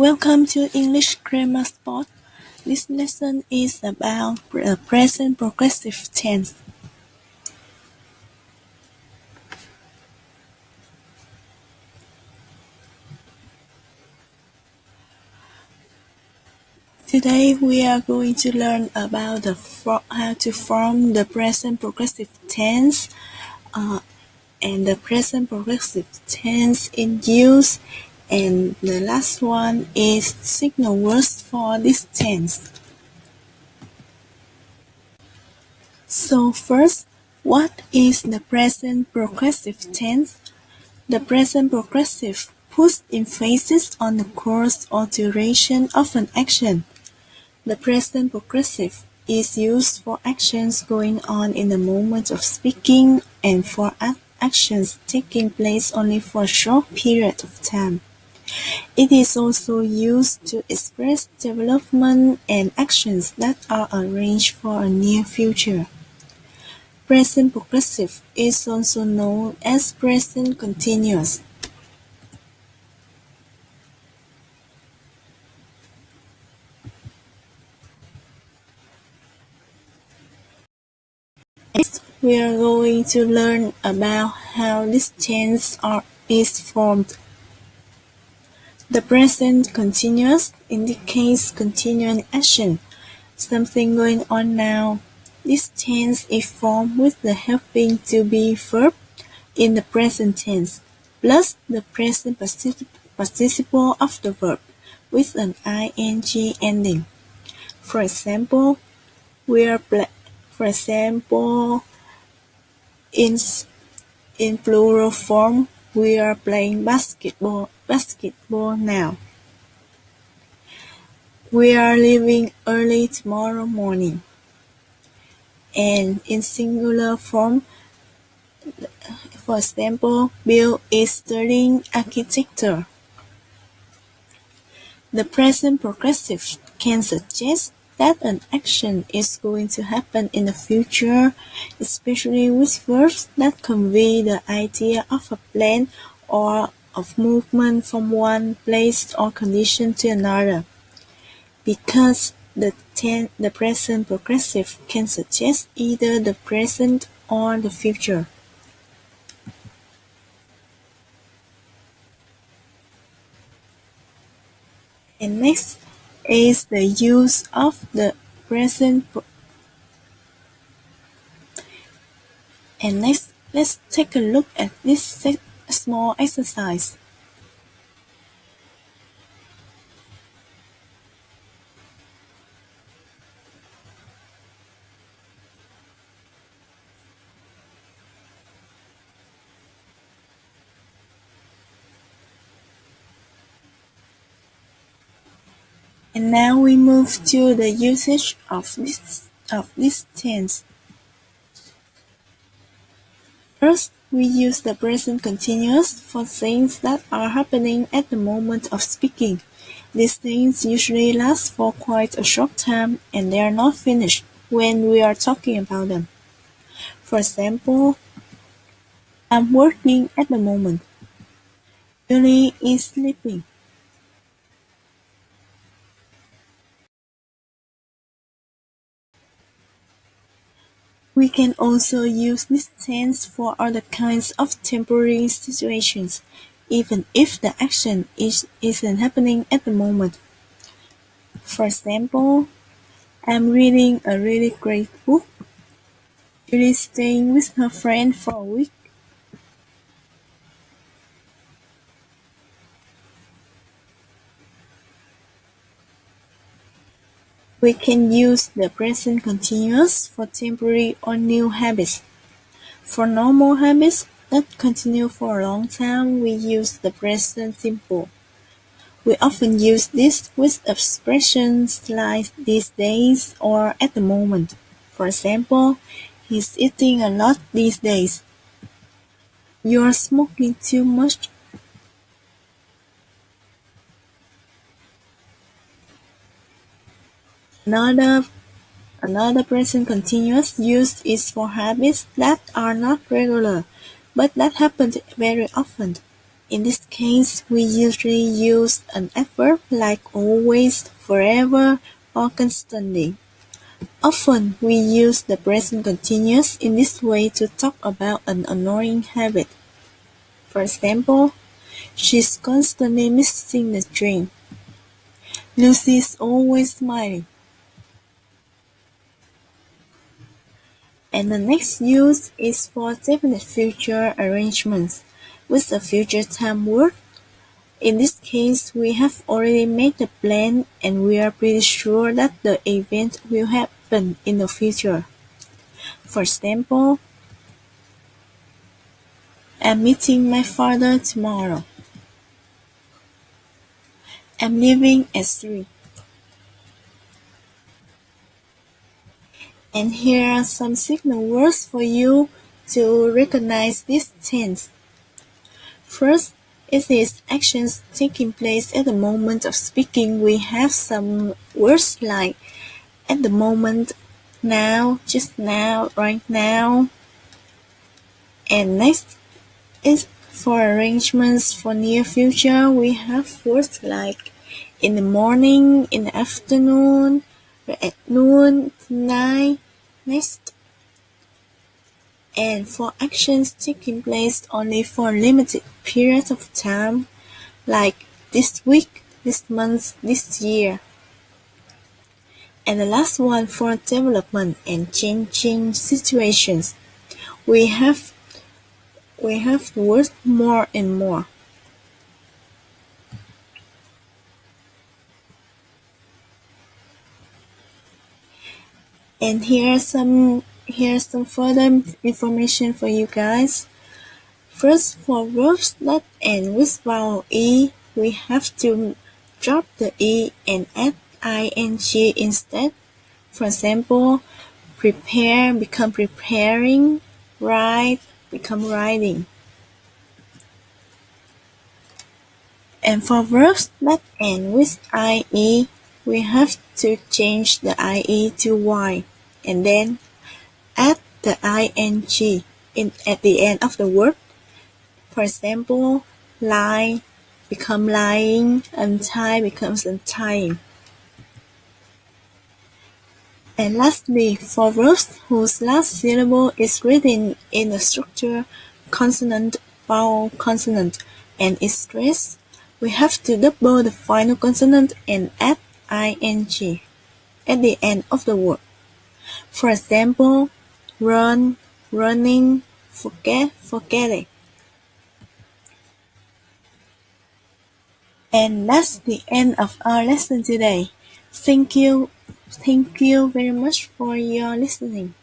Welcome to English Grammar Spot. This lesson is about the present progressive tense. Today we are going to learn about how to form the present progressive tense and the present progressive tense in use, and the last one is signal words for this tense. So first, what is the present progressive tense? The present progressive puts emphasis on the course or duration of an action. The present progressive is used for actions going on in the moment of speaking and for actions taking place only for a short period of time. It is also used to express development and actions that are arranged for a near future. Present progressive is also known as present continuous. Next, we are going to learn about how this tense is formed. The present continuous indicates continuing action, something going on now. This tense is formed with the helping to be verb in the present tense, plus the present participle of the verb with an ing ending. For example, we are for example, in in plural form, we are playing basketball now. We are leaving early tomorrow morning. And in singular form, for example, Bill is studying architecture. The present progressive can suggest that an action is going to happen in the future, especially with verbs that convey the idea of a plan or of movement from one place or condition to another. Because the present progressive can suggest either the present or the future. And next is the use of the present. And next, let's take a look at this small exercise. And now we move to the usage of this tense. First, we use the present continuous for things that are happening at the moment of speaking. These things usually last for quite a short time and they are not finished when we are talking about them. For example, I'm working at the moment. Julie is sleeping. We can also use this tense for other kinds of temporary situations, even if the action isn't happening at the moment. For example, I'm reading a really great book. Julie's staying with her friend for a week. We can use the present continuous for temporary or new habits. For normal habits that continue for a long time, we use the present simple. We often use this with expressions like these days or at the moment. For example, he's eating a lot these days. You're smoking too much. Another present continuous used is for habits that are not regular, but that happen very often. In this case, we usually use an adverb like always, forever, or constantly. Often, we use the present continuous in this way to talk about an annoying habit. For example, she's constantly missing the train. Lucy's always smiling. And the next use is for definite future arrangements with a future time word. In this case, we have already made the plan and we are pretty sure that the event will happen in the future. For example, I'm meeting my father tomorrow. I'm leaving at 3. And here are some signal words for you to recognize this tense. First, it is actions taking place at the moment of speaking. We have some words like at the moment, now, just now, right now. And next is for arrangements for near future. We have words like in the morning, in the afternoon, at noon, tonight, next. And for actions taking place only for a limited period of time, like this week, this month, this year. And the last one for development and changing situations. We have the word more and more. And here's some further information for you guys. First, for verbs that end with vowel E, we have to drop the E and add ing instead. For example, prepare become preparing, write become writing. And for verbs that end with ie, we have to change the ie to y and then add the ing at the end of the word. For example, lie become lying, untie becomes untying. And lastly, for verbs whose last syllable is written in the structure consonant, vowel, consonant, and is stressed, we have to double the final consonant and add ing at the end of the word. For example, run, running, forget, forgetting. And that's the end of our lesson today. Thank you very much for your listening.